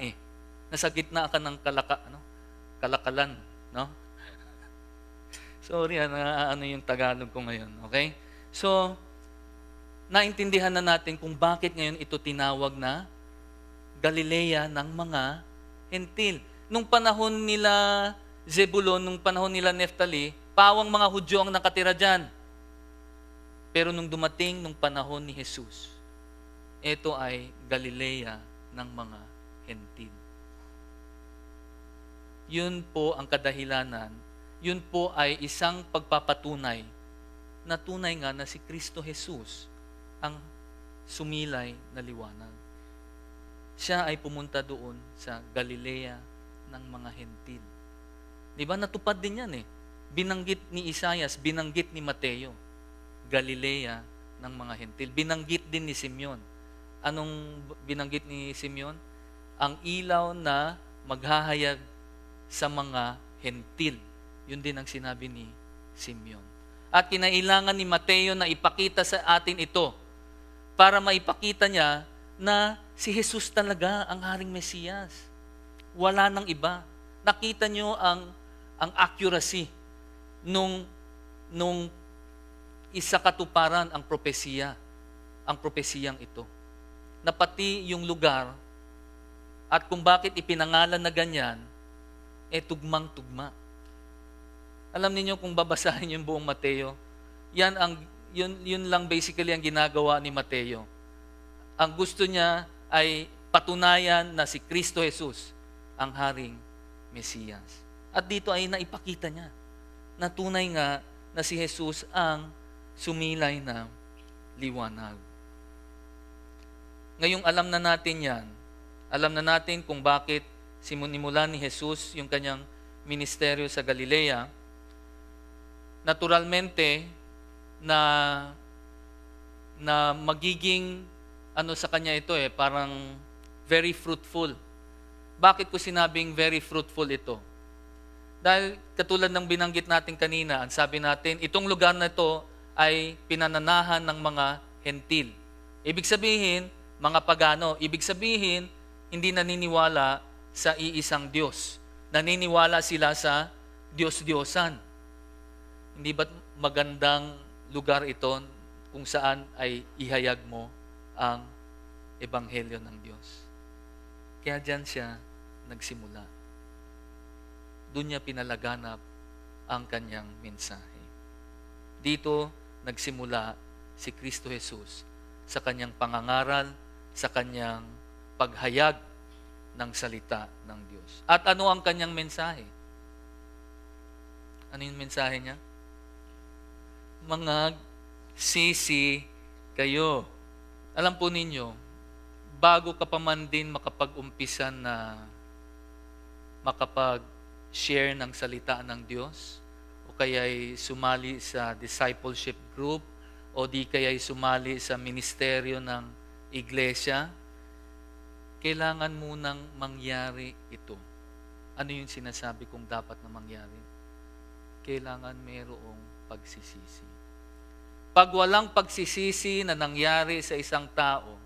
Nasa gitna ka ng kalakalan, no? Sorry, yung Tagalog ko ngayon, okay? So, naintindihan na natin kung bakit ngayon ito tinawag na Galilea ng mga Hentil. Nung panahon nila Zebulon, nung panahon nila Neftali, pawang mga Hudyo ang nakatira dyan. Pero nung dumating nung panahon ni Jesus, ito ay Galilea ng mga Hentil. Yun po ang kadahilanan. Yun po ay isang pagpapatunay na tunay nga na si Kristo Jesus ang sumilay na liwanag. Siya ay pumunta doon sa Galilea ng mga Hentil. Di ba? Natupad din yan eh. Binanggit ni Isaias, binanggit ni Mateo, Galilea ng mga Hentil. Binanggit din ni Simeon. Anong binanggit ni Simeon? Ang ilaw na maghahayag sa mga Hentil. Yun din ang sinabi ni Simeon. At kinailangan ni Mateo na ipakita sa atin ito para maipakita niya na si Jesus talaga ang Haring Mesiyas. Wala nang iba. Nakita niyo ang accuracy nung isa katuparan ang propesiyang ito. Na pati yung lugar at kung bakit ipinangalan na ganyan, tugmang-tugma. Alam niyo kung babasahin yung buong Mateo, yun lang basically ang ginagawa ni Mateo. Ang gusto niya ay patunayan na si Kristo Jesus ang Haring Mesiyas. At dito ay naipakita niya na tunay nga na si Jesus ang sumilay na liwanag. Ngayong alam na natin yan, alam na natin kung bakit sinimulan ni Jesus yung kanyang ministeryo sa Galilea, naturalmente na magiging sa kanya ito parang very fruitful. Bakit ko sinabing very fruitful ito? Dahil katulad ng binanggit natin kanina, ang sabi natin, itong lugar na ito ay pinananahan ng mga Hentil. Ibig sabihin, mga pagano. Ibig sabihin, hindi naniniwala sa iisang Diyos. Naniniwala sila sa Diyos-Diyosan. Hindi ba't magandang lugar ito kung saan ay ihayag mo ang Ebanghelyo ng Diyos? Kaya dyan siya nagsimula. Doon niya pinalaganap ang kanyang mensahe. Dito nagsimula si Kristo Jesus sa kanyang pangangaral, sa kanyang paghayag ng salita ng Diyos. At ano ang kanyang mensahe? Ano yung mensahe niya? Mga sisi kayo. Alam po ninyo, bago ka pa man din makapag-umpisa na makapag-share ng salita ng Diyos, o kaya'y sumali sa discipleship group, o di kaya'y sumali sa ministeryo ng iglesia, kailangan munang mangyari ito. Ano yung sinasabi kong dapat na mangyari? Kailangan mayroong pagsisisi. Pag walang pagsisisi na nangyari sa isang tao,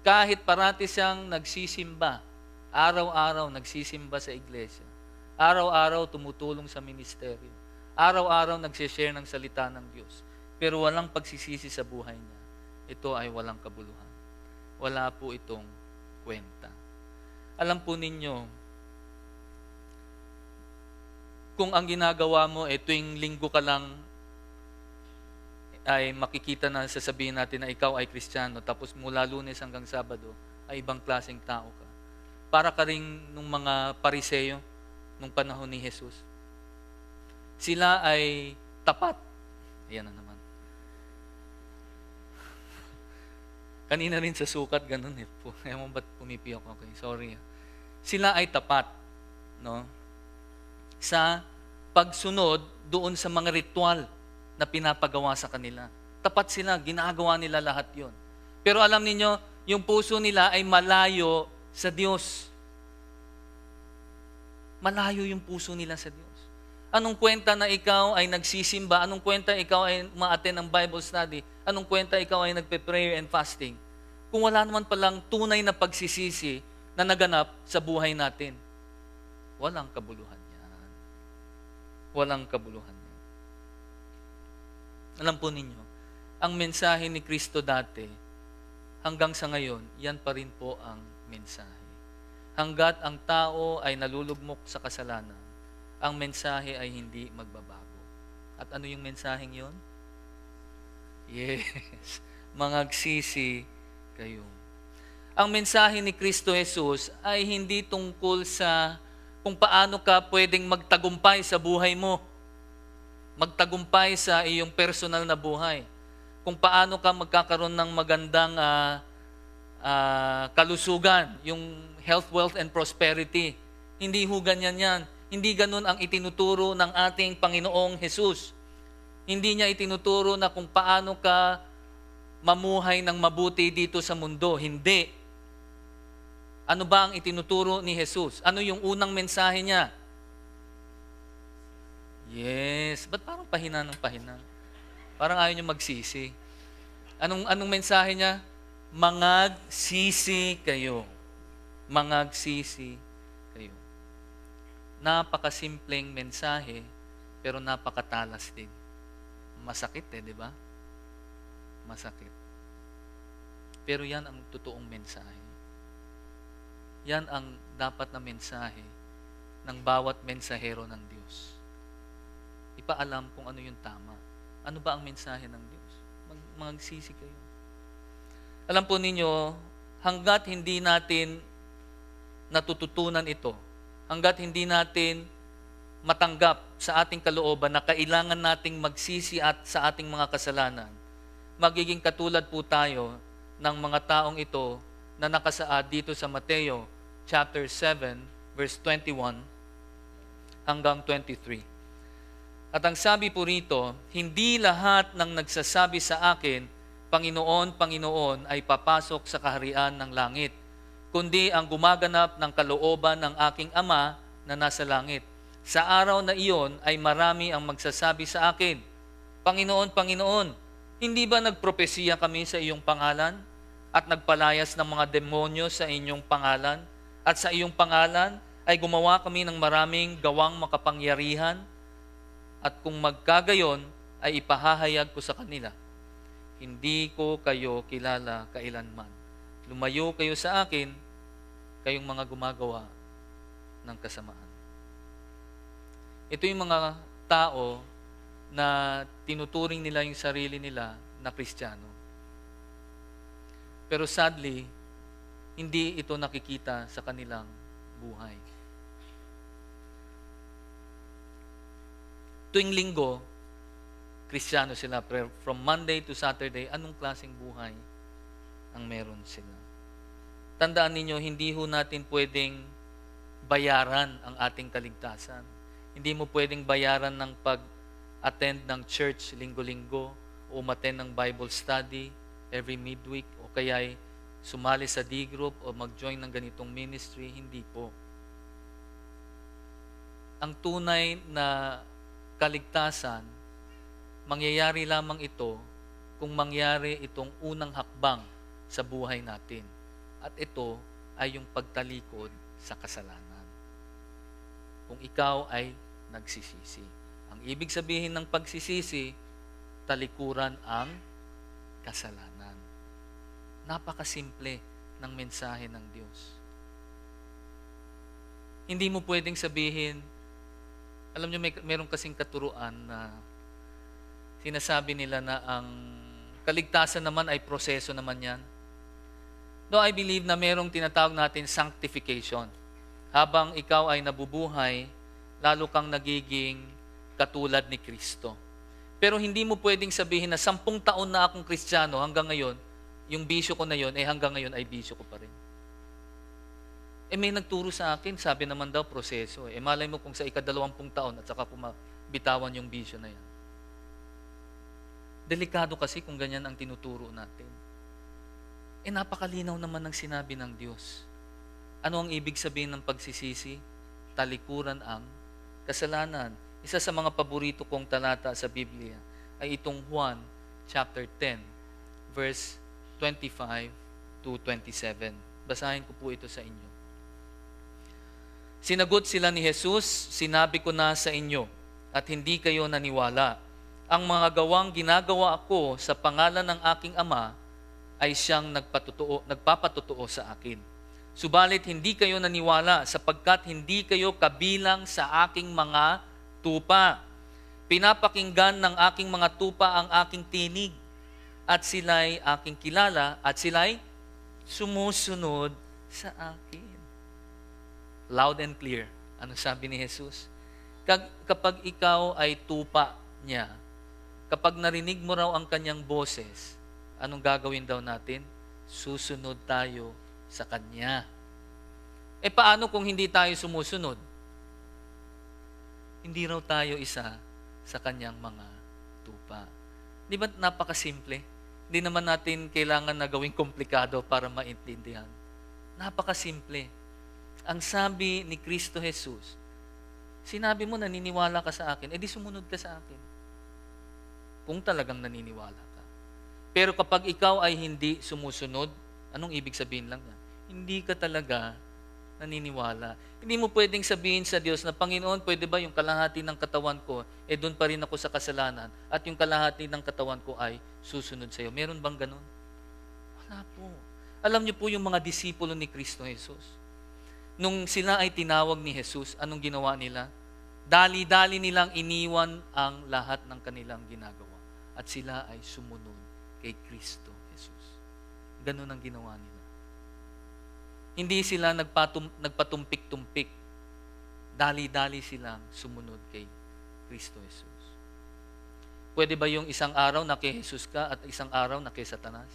kahit parati siyang nagsisimba, araw-araw nagsisimba sa iglesia, araw-araw tumutulong sa ministeryo, araw-araw nagsishare ng salita ng Diyos, pero walang pagsisisi sa buhay niya, ito ay walang kabuluhan. Wala po itong kwenta. Alam po ninyo, kung ang ginagawa mo tuwing linggo ka lang ay makikita na sasabihin natin na ikaw ay Kristiyano, tapos mula Lunes hanggang Sabado ay ibang klaseng tao ka. Para ka rin nung mga Pariseo nung panahon ni Jesus. Sila ay tapat. Ayan na naman. Kanina rin sa sukat, ganun Ewan ba't pumipiyok? Okay, sorry. Sila ay tapat, no? Sa pagsunod doon sa mga ritual na pinapagawa sa kanila. Tapat sila, ginagawa nila lahat yon. Pero alam niyo, yung puso nila ay malayo sa Diyos. Malayo yung puso nila sa Diyos. Anong kwenta na ikaw ay nagsisimba? Anong kwenta ikaw ay ma-attend ng Bible study? Anong kwenta ikaw ay nagpe-prayer and fasting? Kung wala naman palang tunay na pagsisisi na naganap sa buhay natin, walang kabuluhan yan. Walang kabuluhan yan. Alam po ninyo, ang mensahe ni Kristo dati, hanggang sa ngayon, yan pa rin po ang mensahe. Hanggat ang tao ay nalulugmok sa kasalanan, ang mensahe ay hindi magbabago. At ano yung mensaheng yon? Yes, mangagsisi kayo. Ang mensahe ni Kristo Jesus ay hindi tungkol sa kung paano ka pwedeng magtagumpay sa buhay mo. Magtagumpay sa iyong personal na buhay. Kung paano ka magkakaroon ng magandang kalusugan, yung health, wealth, and prosperity. Hindi ho ganyan yan. Hindi ganun ang itinuturo ng ating Panginoong Jesus. Hindi niya itinuturo na kung paano ka mamuhay ng mabuti dito sa mundo. Hindi. Ano ba ang itinuturo ni Jesus? Ano yung unang mensahe niya? Yes. Ba't parang pahina ng pahina? Parang ayaw niyo magsisi. Anong mensahe niya? Mangagsisi kayo. Mangagsisi kayo. Napakasimpleng mensahe, pero napakatalas din. Masakit di ba? Masakit. Pero yan ang totoong mensahe. Yan ang dapat na mensahe ng bawat mensahero ng Diyos. Ipaalam kung ano yung tama. Ano ba ang mensahe ng Diyos? Magsisi kayo. Alam po ninyo, hanggat hindi natin natututunan ito, hanggat hindi natin matanggap sa ating kalooban na kailangan nating magsisi at sa ating mga kasalanan, magiging katulad po tayo ng mga taong ito na nakasaad dito sa Mateo chapter 7, verse 21 hanggang 23. At ang sabi po rito, hindi lahat ng nagsasabi sa akin, Panginoon, Panginoon, ay papasok sa kaharian ng langit, kundi ang gumaganap ng kalooban ng aking Ama na nasa langit. Sa araw na iyon ay marami ang magsasabi sa akin, Panginoon, Panginoon, hindi ba nagpropesiya kami sa iyong pangalan at nagpalayas ng mga demonyo sa inyong pangalan? At sa iyong pangalan ay gumawa kami ng maraming gawang makapangyarihan? At kung magkagayon ay ipahahayag ko sa kanila, hindi ko kayo kilala kailanman. Lumayo kayo sa akin, kayong mga gumagawa ng kasamaan. Ito yung mga tao na tinuturing nila yung sarili nila na Kristiyano. Pero sadly, hindi ito nakikita sa kanilang buhay. Tuwing linggo, Kristiyano sila. Pero from Monday to Saturday, anong klaseng buhay ang meron sila? Tandaan ninyo, hindi ho natin pwedeng bayaran ang ating kaligtasan. Hindi mo pwedeng bayaran ng pag-attend ng church linggo-linggo o umattend ng Bible study every midweek o kaya'y sumali sa D-group o mag-join ng ganitong ministry. Hindi po. Ang tunay na kaligtasan, mangyayari lamang ito kung mangyari itong unang hakbang sa buhay natin. At ito ay yung pagtalikod sa kasalanan. Kung ikaw ay nagsisisi. Ang ibig sabihin ng pagsisisi, talikuran ang kasalanan. Napakasimple ng mensahe ng Diyos. Hindi mo pwedeng sabihin, alam nyo, meron kasing katuruan na sinasabi nila na ang kaligtasan naman ay proseso naman yan. No, I believe na merong tinatawag natin sanctification. Habang ikaw ay nabubuhay, lalo kang nagiging katulad ni Kristo. Pero hindi mo pwedeng sabihin na 10 taon na akong Kristiyano hanggang ngayon, yung bisyo ko na yon, hanggang ngayon ay bisyo ko pa rin. May nagturo sa akin, sabi naman daw, proseso. Malay mo kung sa ika-20 taon at saka bitawan yung bisyo na yan. Delikado kasi kung ganyan ang tinuturo natin. Napakalinaw naman ng sinabi ng Diyos. Ano ang ibig sabihin ng pagsisisi? Talikuran ang kasalanan. Isa sa mga paborito kong talata sa Biblia ay itong Juan chapter 10, verse 25 to 27. Basahin ko po ito sa inyo. Sinagot sila ni Jesus, sinabi ko na sa inyo, at hindi kayo naniwala. Ang mga gawang ginagawa ako sa pangalan ng aking Ama ay siyang nagpapatotoo sa akin. Subalit hindi kayo naniwala sapagkat hindi kayo kabilang sa aking mga tupa. Pinapakinggan ng aking mga tupa ang aking tinig at sila'y aking kilala at sila'y sumusunod sa akin. Loud and clear. Ano sabi ni Jesus? Kapag ikaw ay tupa niya, kapag narinig mo raw ang kanyang boses, anong gagawin daw natin? Susunod tayo sa kanya. Paano kung hindi tayo sumusunod? Hindi raw tayo isa sa kanyang mga tupa. Di ba napakasimple? Hindi naman natin kailangan na gawing komplikado para maintindihan. Napakasimple. Ang sabi ni Kristo Jesus, sinabi mo naniniwala ka sa akin, edi sumunod ka sa akin. Kung talagang naniniwala ka. Pero kapag ikaw ay hindi sumusunod, anong ibig sabihin lang yan? Hindi ka talaga naniniwala. Hindi mo pwedeng sabihin sa Diyos na, Panginoon, pwede ba yung kalahati ng katawan ko, doon pa rin ako sa kasalanan, at yung kalahati ng katawan ko ay susunod sa iyo. Meron bang ganun? Wala po. Alam niyo po yung mga disipulo ni Kristo Jesus. Nung sila ay tinawag ni Jesus, anong ginawa nila? Dali-dali nilang iniwan ang lahat ng kanilang ginagawa. At sila ay sumunod kay Kristo Jesus. Ganun ang ginawa nila. Hindi sila nagpatumpik-tumpik. Dali-dali silang sumunod kay Kristo Jesus. Pwede ba yung isang araw na kay Jesus ka at isang araw na kay Satanas?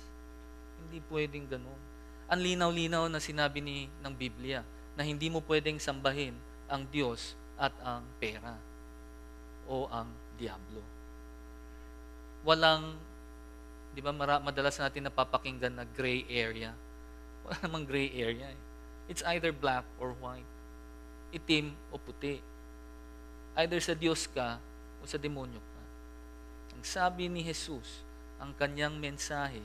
Hindi pwedeng ganun. Ang linaw-linaw na sinabi ng Biblia na hindi mo pwedeng sambahin ang Diyos at ang pera o ang diablo. Walang, di ba madalas natin napapakinggan na gray area. Wala namang gray area. It's either black or white. Itim o puti. Either sa Diyos ka o sa demonyo ka. Ang sabi ni Jesus, ang kanyang mensahe,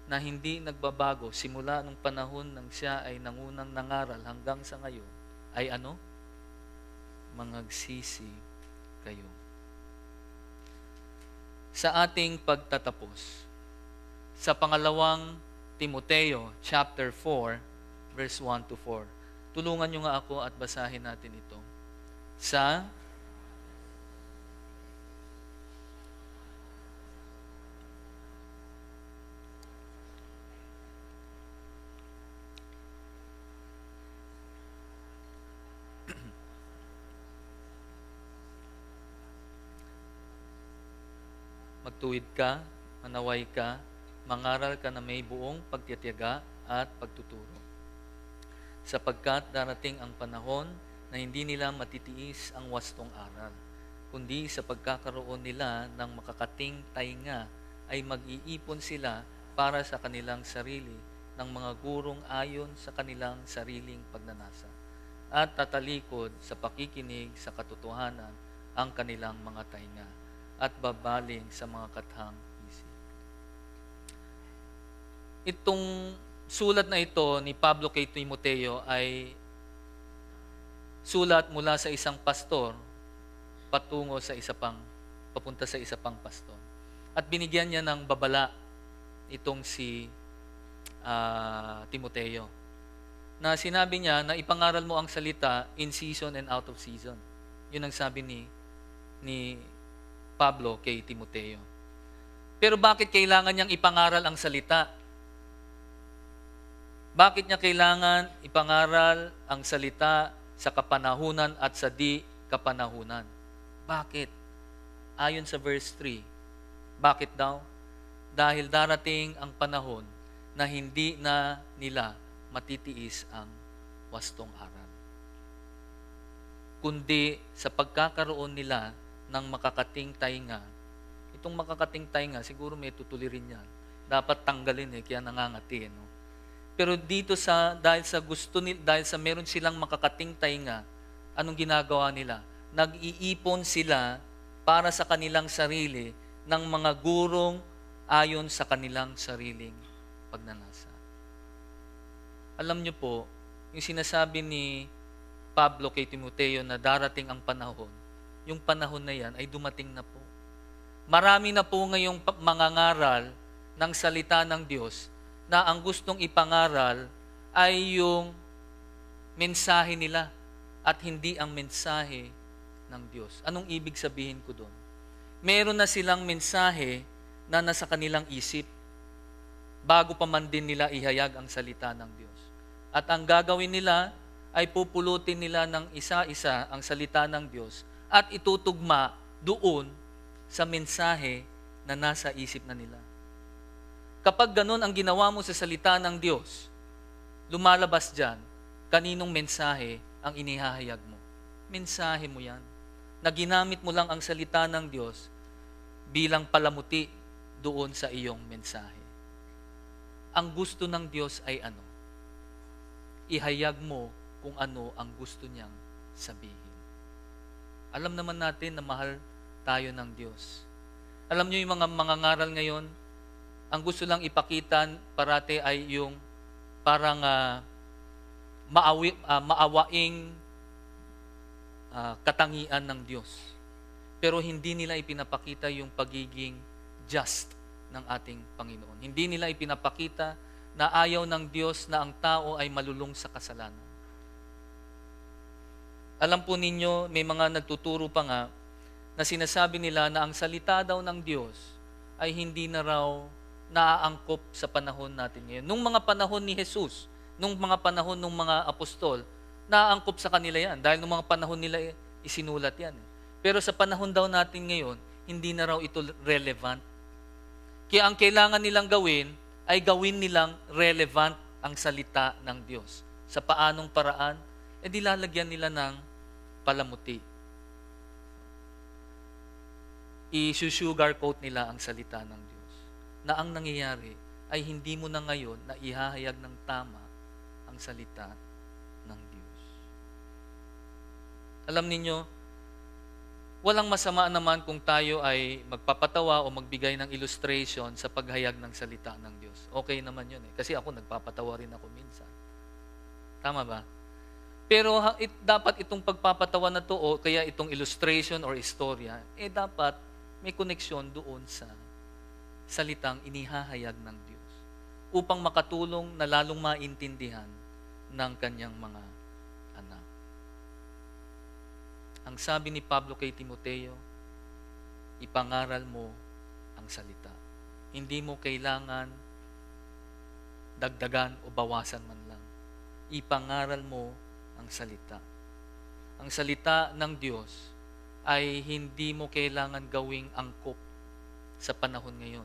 na hindi nagbabago simula nung panahon nang siya ay nangunang nangaral hanggang sa ngayon, ay ano? Mangagsisi kayo. Sa ating pagtatapos, sa pangalawang Timoteo, chapter 4, verse 1 to 4. Tulungan nyo nga ako at basahin natin ito. Sa magtuwid ka, manaway ka, mangaral ka na may buong pagtitiyaga at pagtuturo. Sapagkat darating ang panahon na hindi nila matitiis ang wastong aral, kundi sa pagkakaroon nila ng makakating tainga ay mag-iipon sila para sa kanilang sarili ng mga gurong ayon sa kanilang sariling pagnanasa at tatalikod sa pakikinig sa katotohanan ang kanilang mga tainga at babaling sa mga kathang isip. Itong sulat na ito ni Pablo kay Timoteo ay sulat mula sa isang pastor papunta sa isa pang pastor. At binigyan niya ng babala itong si Timoteo. Na sinabi niya na ipangaral mo ang salita in season and out of season. Yun ang sabi ni Pablo kay Timoteo. Pero bakit kailangan niyang ipangaral ang salita? Bakit niya kailangan ipangaral ang salita sa kapanahunan at sa di kapanahunan? Bakit? Ayon sa verse 3. Bakit daw? Dahil darating ang panahon na hindi na nila matitiis ang wastong aral. Kundi sa pagkakaroon nila ng makakating tainga. Itong makakating tainga, siguro may tutulirin yan. Dapat tanggalin kaya nangangati. No? Pero dito dahil sa meron silang makakating tainga, anong ginagawa nila? Nag-iipon sila para sa kanilang sarili ng mga gurong ayon sa kanilang sariling pagnanasa. Alam niyo po, yung sinasabi ni Pablo kay Timoteo na darating ang panahon, yung panahon na yan ay dumating na po. Marami na po ngayong mangangaral ng salita ng Diyos na ang gustong ipangaral ay yung mensahe nila at hindi ang mensahe ng Diyos. Anong ibig sabihin ko doon? Meron na silang mensahe na nasa kanilang isip bago pa man din nila ihayag ang salita ng Diyos. At ang gagawin nila ay pupulutin nila ng isa-isa ang salita ng Diyos at itutugma doon sa mensahe na nasa isip na nila. Kapag ganun ang ginawa mo sa salita ng Diyos, lumalabas dyan, kaninong mensahe ang inihahayag mo. Mensahe mo yan. Na ginamit mo lang ang salita ng Diyos bilang palamuti doon sa iyong mensahe. Ang gusto ng Diyos ay ano? Ihayag mo kung ano ang gusto niyang sabihin. Alam naman natin na mahal tayo ng Diyos. Alam niyo yung mga mangangaral ngayon, ang gusto lang ipakita parate ay yung parang maawaing katangian ng Diyos. Pero hindi nila ipinapakita yung pagiging just ng ating Panginoon. Hindi nila ipinapakita na ayaw ng Diyos na ang tao ay malulong sa kasalanan. Alam po ninyo, may mga nagtuturo pa nga na sinasabi nila na ang salita daw ng Diyos ay hindi na raw naaangkop sa panahon natin ngayon. Nung mga panahon ni Jesus, nung mga panahon ng mga apostol, naaangkop sa kanila yan. Dahil nung mga panahon nila isinulat yan. Pero sa panahon daw natin ngayon, hindi na raw ito relevant. Kaya ang kailangan nilang gawin ay gawin nilang relevant ang salita ng Diyos. Sa paanong paraan? Di lalagyan nila ng palamuti. I-sugarcoat nila ang salita ng Diyos. Na ang nangyayari ay hindi mo na ngayon na ihahayag ng tama ang salita ng Diyos. Alam ninyo, walang masama naman kung tayo ay magpapatawa o magbigay ng illustration sa paghayag ng salita ng Diyos. Okay naman yun eh. Kasi ako nagpapatawa rin ako minsan. Tama ba? Pero dapat itong pagpapatawa na to o kaya itong illustration or istorya, dapat may koneksyon doon sa salitang inihahayag ng Diyos upang makatulong na lalong maintindihan ng kanyang mga anak. Ang sabi ni Pablo kay Timoteo, ipangaral mo ang salita. Hindi mo kailangan dagdagan o bawasan man lang. Ipangaral mo ang salita. Ang salita ng Diyos ay hindi mo kailangan gawing angkop sa panahon ngayon.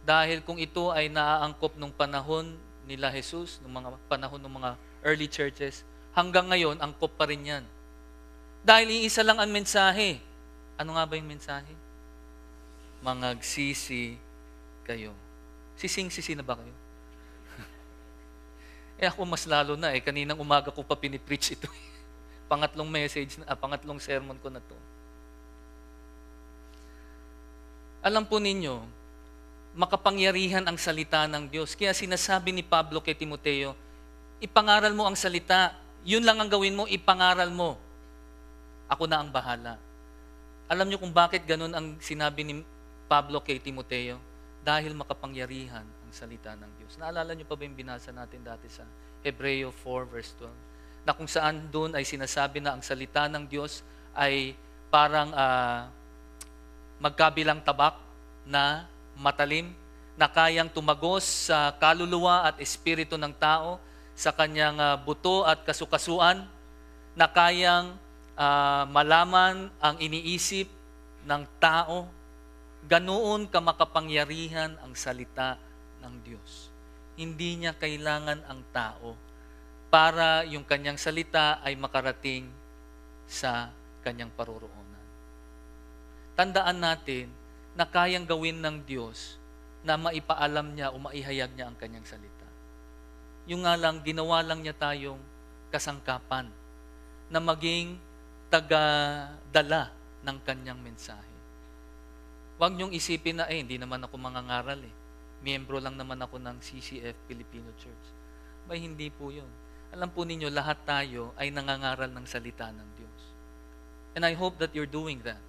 Dahil kung ito ay naaangkop nung panahon nila Jesus, nung mga panahon ng mga early churches, hanggang ngayon, angkop pa rin yan. Dahil iisa lang ang mensahe. Ano nga ba yung mensahe? Mangagsisi kayo. Sising-sisi na ba kayo? Ako mas lalo na kaninang umaga ko pa pinipreach ito. Pangatlong message, pangatlong sermon ko na to. Alam po ninyo, makapangyarihan ang salita ng Diyos. Kaya sinasabi ni Pablo kay Timoteo, ipangaral mo ang salita. Yun lang ang gawin mo, ipangaral mo. Ako na ang bahala. Alam niyo kung bakit ganun ang sinabi ni Pablo kay Timoteo? Dahil makapangyarihan ang salita ng Diyos. Naalala niyo pa ba yung binasa natin dati sa Hebreo 4 verse 12? Na kung saan doon ay sinasabi na ang salita ng Diyos ay parang magkabilang tabak na matalim, na kayang tumagos sa kaluluwa at espiritu ng tao, sa kanyang buto at kasukasuan, na kayang malaman ang iniisip ng tao. Ganoon kamakapangyarihan ang salita ng Diyos. Hindi niya kailangan ang tao para yung kanyang salita ay makarating sa kanyang paroroonan. Tandaan natin na kayang gawin ng Diyos na maipaalam niya o maihayag niya ang kanyang salita. Yung nga lang, ginawa lang niya tayong kasangkapan na maging taga-dala ng kanyang mensahe. Huwag niyong isipin na, hindi naman ako mangangaral Miyembro lang naman ako ng CCF Filipino Church. Hindi po yun. Alam po ninyo, lahat tayo ay nangangaral ng salita ng Diyos. And I hope that you're doing that.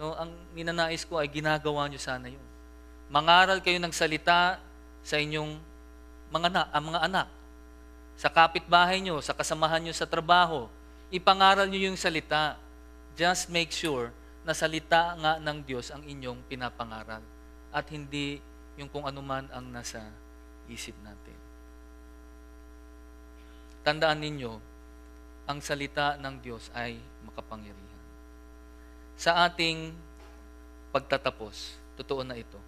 No, ang ninanais ko ay ginagawa nyo sana yun. Mangaral kayo ng salita sa inyong mga anak, sa kapitbahay nyo, sa kasamahan nyo sa trabaho. Ipangaral nyo yung salita. Just make sure na salita nga ng Diyos ang inyong pinapangaral at hindi yung kung anuman ang nasa isip natin. Tandaan ninyo, ang salita ng Diyos ay makapangyarihan. Sa ating pagtatapos, totoo na ito.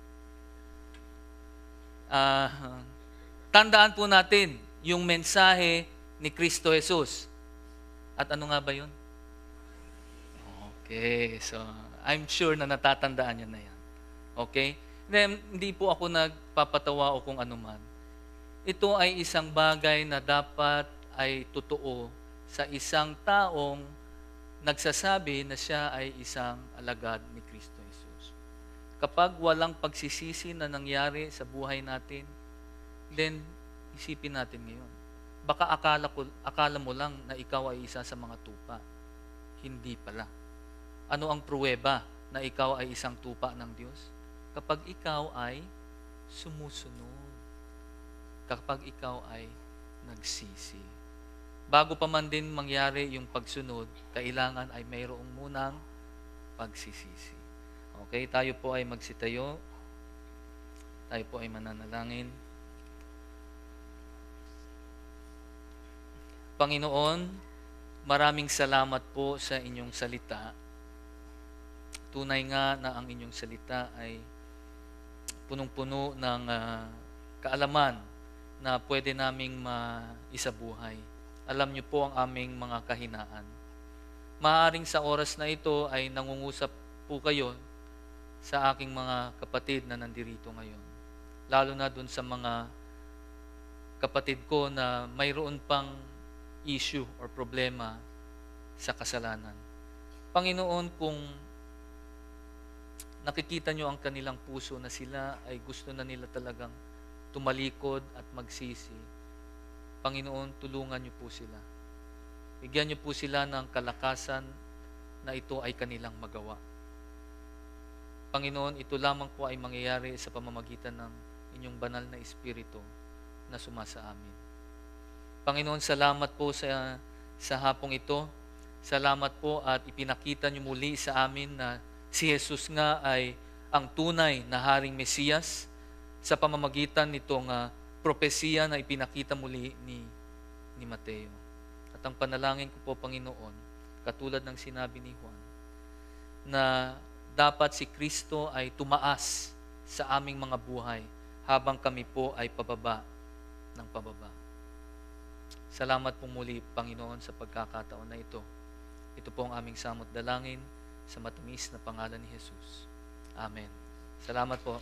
Tandaan po natin yung mensahe ni Kristo Jesus. At ano nga ba yun? Okay, so I'm sure na natatandaan nyo na yan. Okay? Then, hindi po ako nagpapatawa o kung anuman. Ito ay isang bagay na dapat ay totoo sa isang taong nagsasabi na siya ay isang alagad ni Kristo Jesus. Kapag walang pagsisisi na nangyari sa buhay natin, then isipin natin ngayon. Baka akala mo lang na ikaw ay isa sa mga tupa. Hindi pala. Ano ang pruweba na ikaw ay isang tupa ng Diyos? Kapag ikaw ay sumusunod. Kapag ikaw ay nagsisi. Bago pa man din mangyari yung pagsunod, kailangan ay mayroong munang pagsisisi. Okay, tayo po ay magsitayo. Tayo po ay mananalangin. Panginoon, maraming salamat po sa inyong salita. Tunay nga na ang inyong salita ay punong-puno ng kaalaman na pwede naming maisabuhay. Alam niyo po ang aming mga kahinaan. Maaaring sa oras na ito ay nangungusap po kayo sa aking mga kapatid na nandirito ngayon. Lalo na dun sa mga kapatid ko na mayroon pang issue or problema sa kasalanan. Panginoon, kung nakikita nyo ang kanilang puso na sila ay gusto na nila talagang tumalikod at magsisi, Panginoon, tulungan nyo po sila. Bigyan nyo po sila ng kalakasan na ito ay kanilang magawa. Panginoon, ito lamang po ay mangyayari sa pamamagitan ng inyong banal na Espiritu na sumasa amin. Panginoon, salamat po sa hapong ito. Salamat po at ipinakita niyo muli sa amin na si Jesus nga ay ang tunay na Haring Mesiyas sa pamamagitan nitong propesiya na ipinakita muli ni Mateo. At ang panalangin ko po, Panginoon, katulad ng sinabi ni Juan, na dapat si Kristo ay tumaas sa aming mga buhay habang kami po ay pababa ng pababa. Salamat po muli, Panginoon, sa pagkakataon na ito. Ito po ang aming samot dalangin sa matamis na pangalan ni Jesus. Amen. Salamat po.